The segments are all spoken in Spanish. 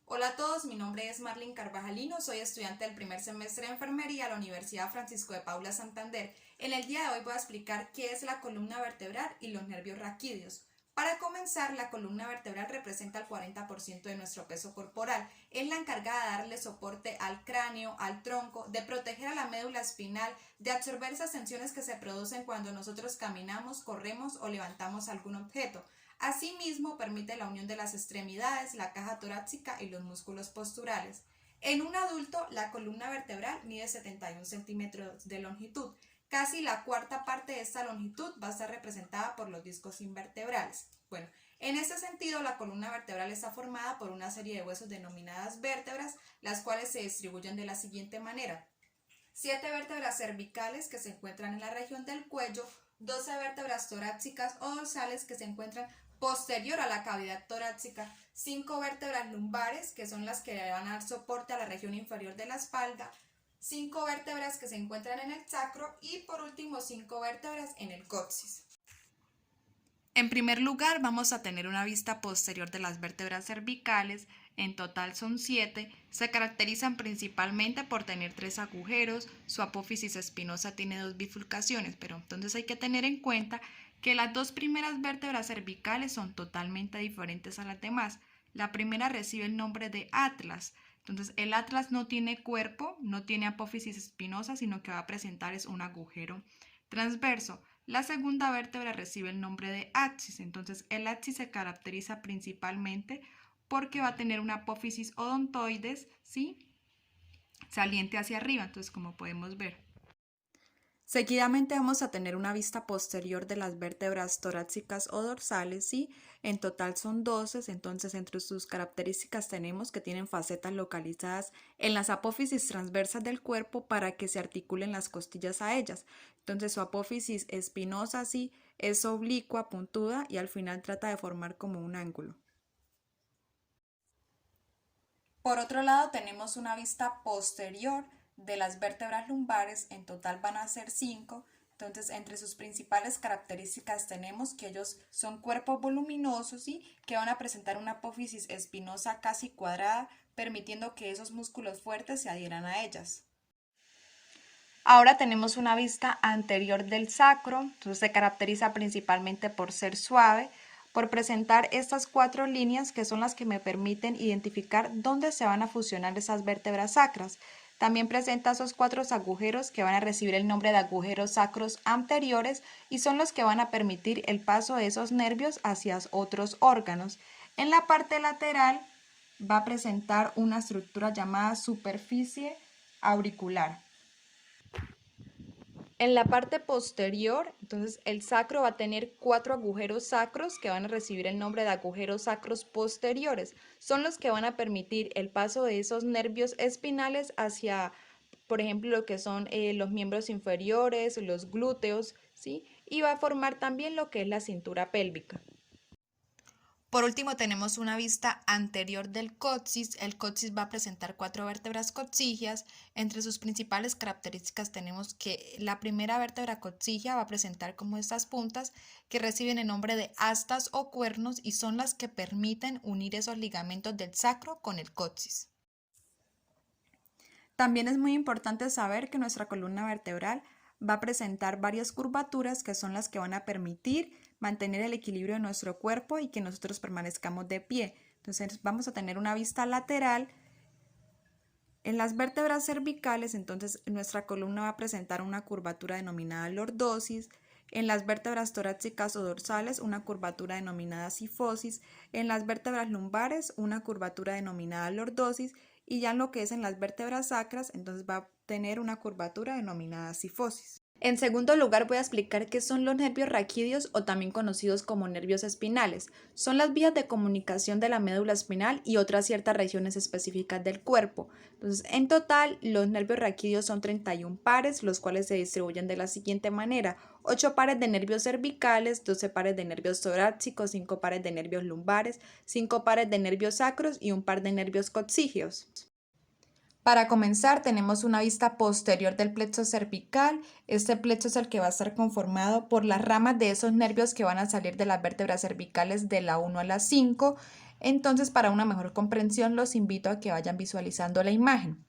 Hola a todos, mi nombre es Marlene Carvajalino, soy estudiante del primer semestre de enfermería a la Universidad Francisco de Paula Santander. En el día de hoy voy a explicar qué es la columna vertebral y los nervios raquídeos. Para comenzar, la columna vertebral representa el 40% de nuestro peso corporal. Es la encargada de darle soporte al cráneo, al tronco, de proteger a la médula espinal, de absorber esas tensiones que se producen cuando nosotros caminamos, corremos o levantamos algún objeto. Asimismo, permite la unión de las extremidades, la caja torácica y los músculos posturales. En un adulto, la columna vertebral mide 71 centímetros de longitud. Casi la cuarta parte de esta longitud va a estar representada por los discos invertebrales. Bueno, en este sentido, la columna vertebral está formada por una serie de huesos denominadas vértebras, las cuales se distribuyen de la siguiente manera. 7 vértebras cervicales que se encuentran en la región del cuello, 12 vértebras torácicas o dorsales que se encuentran posterior a la cavidad torácica, 5 vértebras lumbares que son las que le van a dar soporte a la región inferior de la espalda, 5 vértebras que se encuentran en el sacro y por último 5 vértebras en el coxis. En primer lugar, vamos a tener una vista posterior de las vértebras cervicales. En total son 7. Se caracterizan principalmente por tener 3 agujeros. Su apófisis espinosa tiene 2 bifurcaciones, pero entonces hay que tener en cuenta que las 2 primeras vértebras cervicales son totalmente diferentes a las demás. La primera recibe el nombre de atlas. Entonces el atlas no tiene cuerpo, no tiene apófisis espinosa, sino que va a presentar es un agujero transverso. La segunda vértebra recibe el nombre de axis, entonces el axis se caracteriza principalmente porque va a tener una apófisis odontoides, ¿sí?, saliente hacia arriba, entonces como podemos ver. Seguidamente vamos a tener una vista posterior de las vértebras torácicas o dorsales, ¿sí? En total son 12, entonces entre sus características tenemos que tienen facetas localizadas en las apófisis transversas del cuerpo para que se articulen las costillas a ellas. Entonces su apófisis espinosa, sí, es oblicua, puntuda y al final trata de formar como un ángulo. Por otro lado, tenemos una vista posterior de las vértebras lumbares, en total van a ser 5. Entonces, entre sus principales características tenemos que ellos son cuerpos voluminosos y que van a presentar una apófisis espinosa casi cuadrada, permitiendo que esos músculos fuertes se adhieran a ellas. Ahora tenemos una vista anterior del sacro, entonces se caracteriza principalmente por ser suave, por presentar estas 4 líneas que son las que me permiten identificar dónde se van a fusionar esas vértebras sacras. También presenta esos 4 agujeros que van a recibir el nombre de agujeros sacros anteriores y son los que van a permitir el paso de esos nervios hacia otros órganos. En la parte lateral va a presentar una estructura llamada superficie auricular. En la parte posterior, entonces el sacro va a tener 4 agujeros sacros que van a recibir el nombre de agujeros sacros posteriores. Son los que van a permitir el paso de esos nervios espinales hacia, por ejemplo, lo que son los miembros inferiores, los glúteos, ¿sí? Y va a formar también lo que es la cintura pélvica. Por último, tenemos una vista anterior del coxis. El coxis va a presentar 4 vértebras coxigias. Entre sus principales características tenemos que la primera vértebra coxigia va a presentar como estas puntas que reciben el nombre de astas o cuernos y son las que permiten unir esos ligamentos del sacro con el coxis. También es muy importante saber que nuestra columna vertebral va a presentar varias curvaturas que son las que van a permitir mantener el equilibrio de nuestro cuerpo y que nosotros permanezcamos de pie. Entonces vamos a tener una vista lateral. En las vértebras cervicales, entonces nuestra columna va a presentar una curvatura denominada lordosis. En las vértebras torácicas o dorsales, una curvatura denominada sifosis. En las vértebras lumbares, una curvatura denominada lordosis. Y ya en lo que es en las vértebras sacras, entonces va a tener una curvatura denominada sifosis. En segundo lugar, voy a explicar qué son los nervios raquídeos o también conocidos como nervios espinales. Son las vías de comunicación de la médula espinal y otras ciertas regiones específicas del cuerpo. Entonces, en total, los nervios raquídeos son 31 pares, los cuales se distribuyen de la siguiente manera: 8 pares de nervios cervicales, 12 pares de nervios torácicos, 5 pares de nervios lumbares, 5 pares de nervios sacros y un par de nervios coxígeos. Para comenzar, tenemos una vista posterior del plexo cervical. Este plexo es el que va a estar conformado por las ramas de esos nervios que van a salir de las vértebras cervicales de la 1 a la 5. Entonces, para una mejor comprensión, los invito a que vayan visualizando la imagen.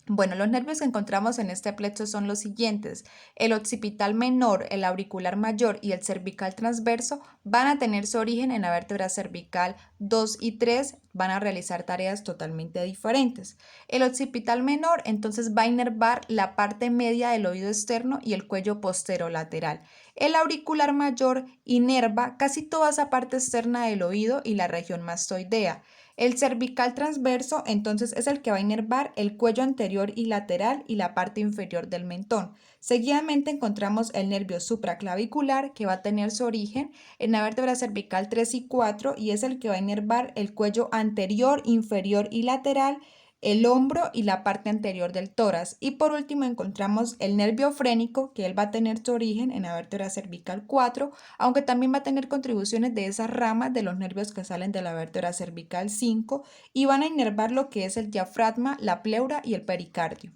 Bueno, los nervios que encontramos en este plexo son los siguientes. El occipital menor, el auricular mayor y el cervical transverso van a tener su origen en la vértebra cervical 2 y 3, van a realizar tareas totalmente diferentes. El occipital menor entonces va a inervar la parte media del oído externo y el cuello posterolateral. El auricular mayor inerva casi toda esa parte externa del oído y la región mastoidea. El cervical transverso entonces es el que va a inervar el cuello anterior y lateral y la parte inferior del mentón. Seguidamente encontramos el nervio supraclavicular que va a tener su origen en la vértebra cervical 3 y 4 y es el que va a inervar el cuello anterior, inferior y lateral, el hombro y la parte anterior del tórax. Y por último encontramos el nervio frénico, que él va a tener su origen en la vértebra cervical 4, aunque también va a tener contribuciones de esas ramas de los nervios que salen de la vértebra cervical 5 y van a inervar lo que es el diafragma, la pleura y el pericardio.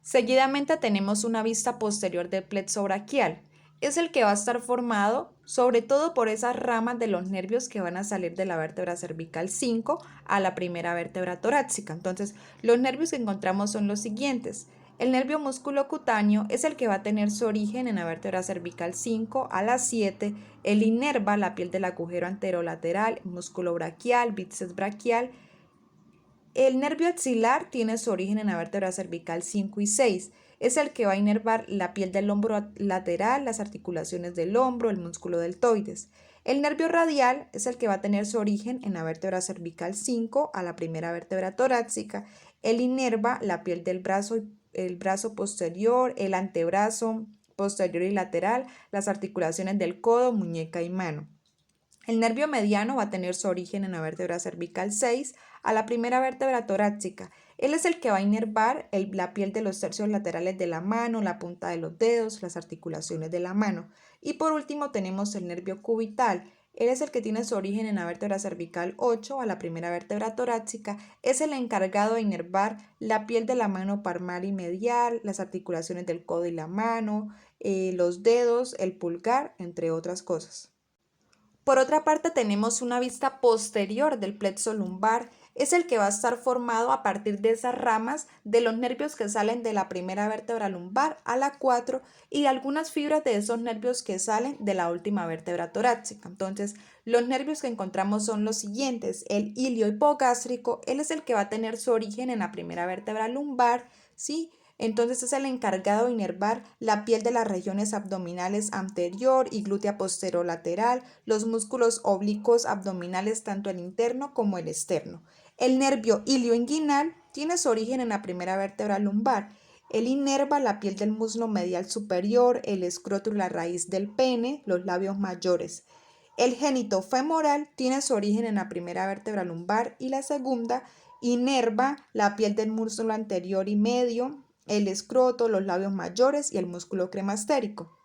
Seguidamente tenemos una vista posterior del plexo braquial. Es el que va a estar formado sobre todo por esas ramas de los nervios que van a salir de la vértebra cervical 5 a la primera vértebra torácica. Entonces, los nervios que encontramos son los siguientes. El nervio musculocutáneo es el que va a tener su origen en la vértebra cervical 5 a la 7. Él inerva la piel del agujero anterolateral, músculo braquial, bíceps braquial. El nervio axilar tiene su origen en la vértebra cervical 5 y 6. Es el que va a inervar la piel del hombro lateral, las articulaciones del hombro, el músculo deltoides. El nervio radial es el que va a tener su origen en la vértebra cervical 5 a la primera vértebra torácica. Él inerva la piel del brazo, el brazo posterior, el antebrazo posterior y lateral, las articulaciones del codo, muñeca y mano. El nervio mediano va a tener su origen en la vértebra cervical 6 a la primera vértebra torácica. Él es el que va a inervar la piel de los tercios laterales de la mano, la punta de los dedos, las articulaciones de la mano. Y por último tenemos el nervio cubital. Él es el que tiene su origen en la vértebra cervical 8 a la primera vértebra torácica. Es el encargado de inervar la piel de la mano palmar y medial, las articulaciones del codo y la mano, los dedos, el pulgar, entre otras cosas. Por otra parte, tenemos una vista posterior del plexo lumbar. Es el que va a estar formado a partir de esas ramas de los nervios que salen de la primera vértebra lumbar a la 4 y de algunas fibras de esos nervios que salen de la última vértebra torácica. Entonces, los nervios que encontramos son los siguientes. El ilio hipogástrico, él es el que va a tener su origen en la primera vértebra lumbar, ¿sí? Entonces es el encargado de inervar la piel de las regiones abdominales anterior y glútea posterolateral, los músculos oblicuos abdominales, tanto el interno como el externo. El nervio ilioinguinal tiene su origen en la primera vértebra lumbar. Él inerva la piel del muslo medial superior, el escroto y la raíz del pene, los labios mayores. El génito femoral tiene su origen en la primera vértebra lumbar y la segunda inerva la piel del músculo anterior y medio, el escroto, los labios mayores y el músculo cremastérico.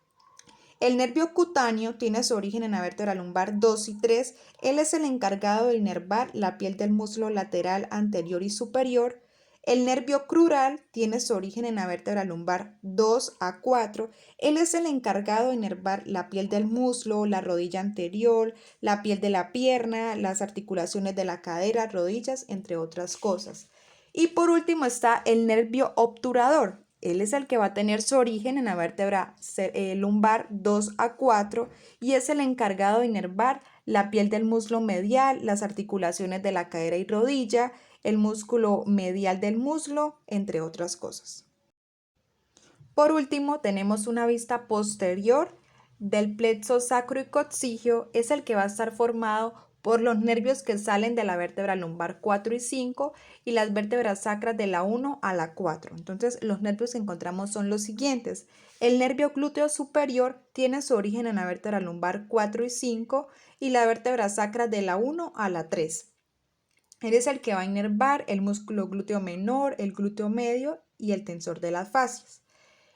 El nervio cutáneo tiene su origen en la vértebra lumbar 2 y 3. Él es el encargado de inervar la piel del muslo lateral anterior y superior. El nervio crural tiene su origen en la vértebra lumbar 2 a 4. Él es el encargado de inervar la piel del muslo, la rodilla anterior, la piel de la pierna, las articulaciones de la cadera, rodillas, entre otras cosas. Y por último está el nervio obturador. Él es el que va a tener su origen en la vértebra lumbar 2 a 4 y es el encargado de inervar la piel del muslo medial, las articulaciones de la cadera y rodilla, el músculo medial del muslo, entre otras cosas. Por último, tenemos una vista posterior del plexo sacrococcigio, es el que va a estar formado por los nervios que salen de la vértebra lumbar 4 y 5 y las vértebras sacras de la 1 a la 4. Entonces, los nervios que encontramos son los siguientes. El nervio glúteo superior tiene su origen en la vértebra lumbar 4 y 5 y la vértebra sacra de la 1 a la 3. Él es el que va a inervar el músculo glúteo menor, el glúteo medio y el tensor de las fascias.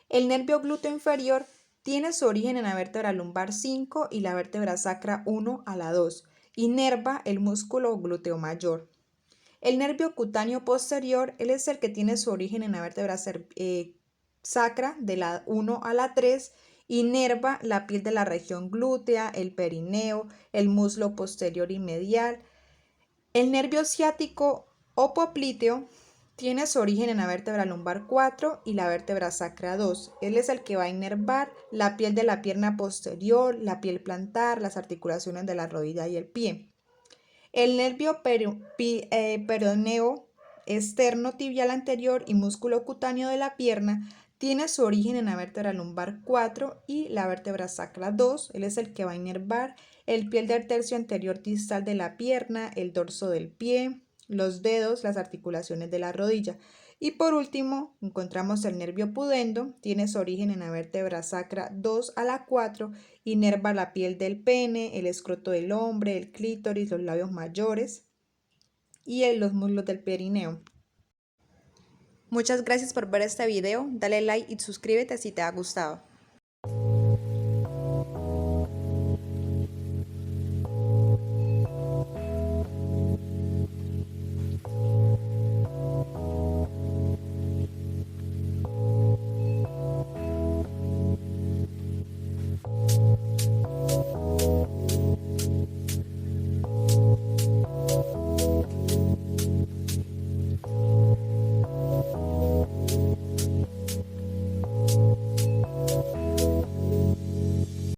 El nervio glúteo inferior tiene su origen en la vértebra lumbar 5 y la vértebra sacra 1 a la 2. Inerva el músculo glúteo mayor. El nervio cutáneo posterior, él es el que tiene su origen en la vértebra sacra de la 1 a la 3. Inerva la piel de la región glútea, el perineo, el muslo posterior y medial. El nervio ciático o popliteo tiene su origen en la vértebra lumbar 4 y la vértebra sacra 2. Él es el que va a inervar la piel de la pierna posterior, la piel plantar, las articulaciones de la rodilla y el pie. El nervio peroneo externo tibial anterior y músculo cutáneo de la pierna tiene su origen en la vértebra lumbar 4 y la vértebra sacra 2. Él es el que va a inervar el pie del tercio anterior distal de la pierna, el dorso del pie, los dedos, las articulaciones de la rodilla. Y por último, encontramos el nervio pudendo, tiene su origen en la vértebra sacra 2 a la 4, inerva la piel del pene, el escroto del hombre, el clítoris, los labios mayores y los muslos del perineo. Muchas gracias por ver este video, dale like y suscríbete si te ha gustado.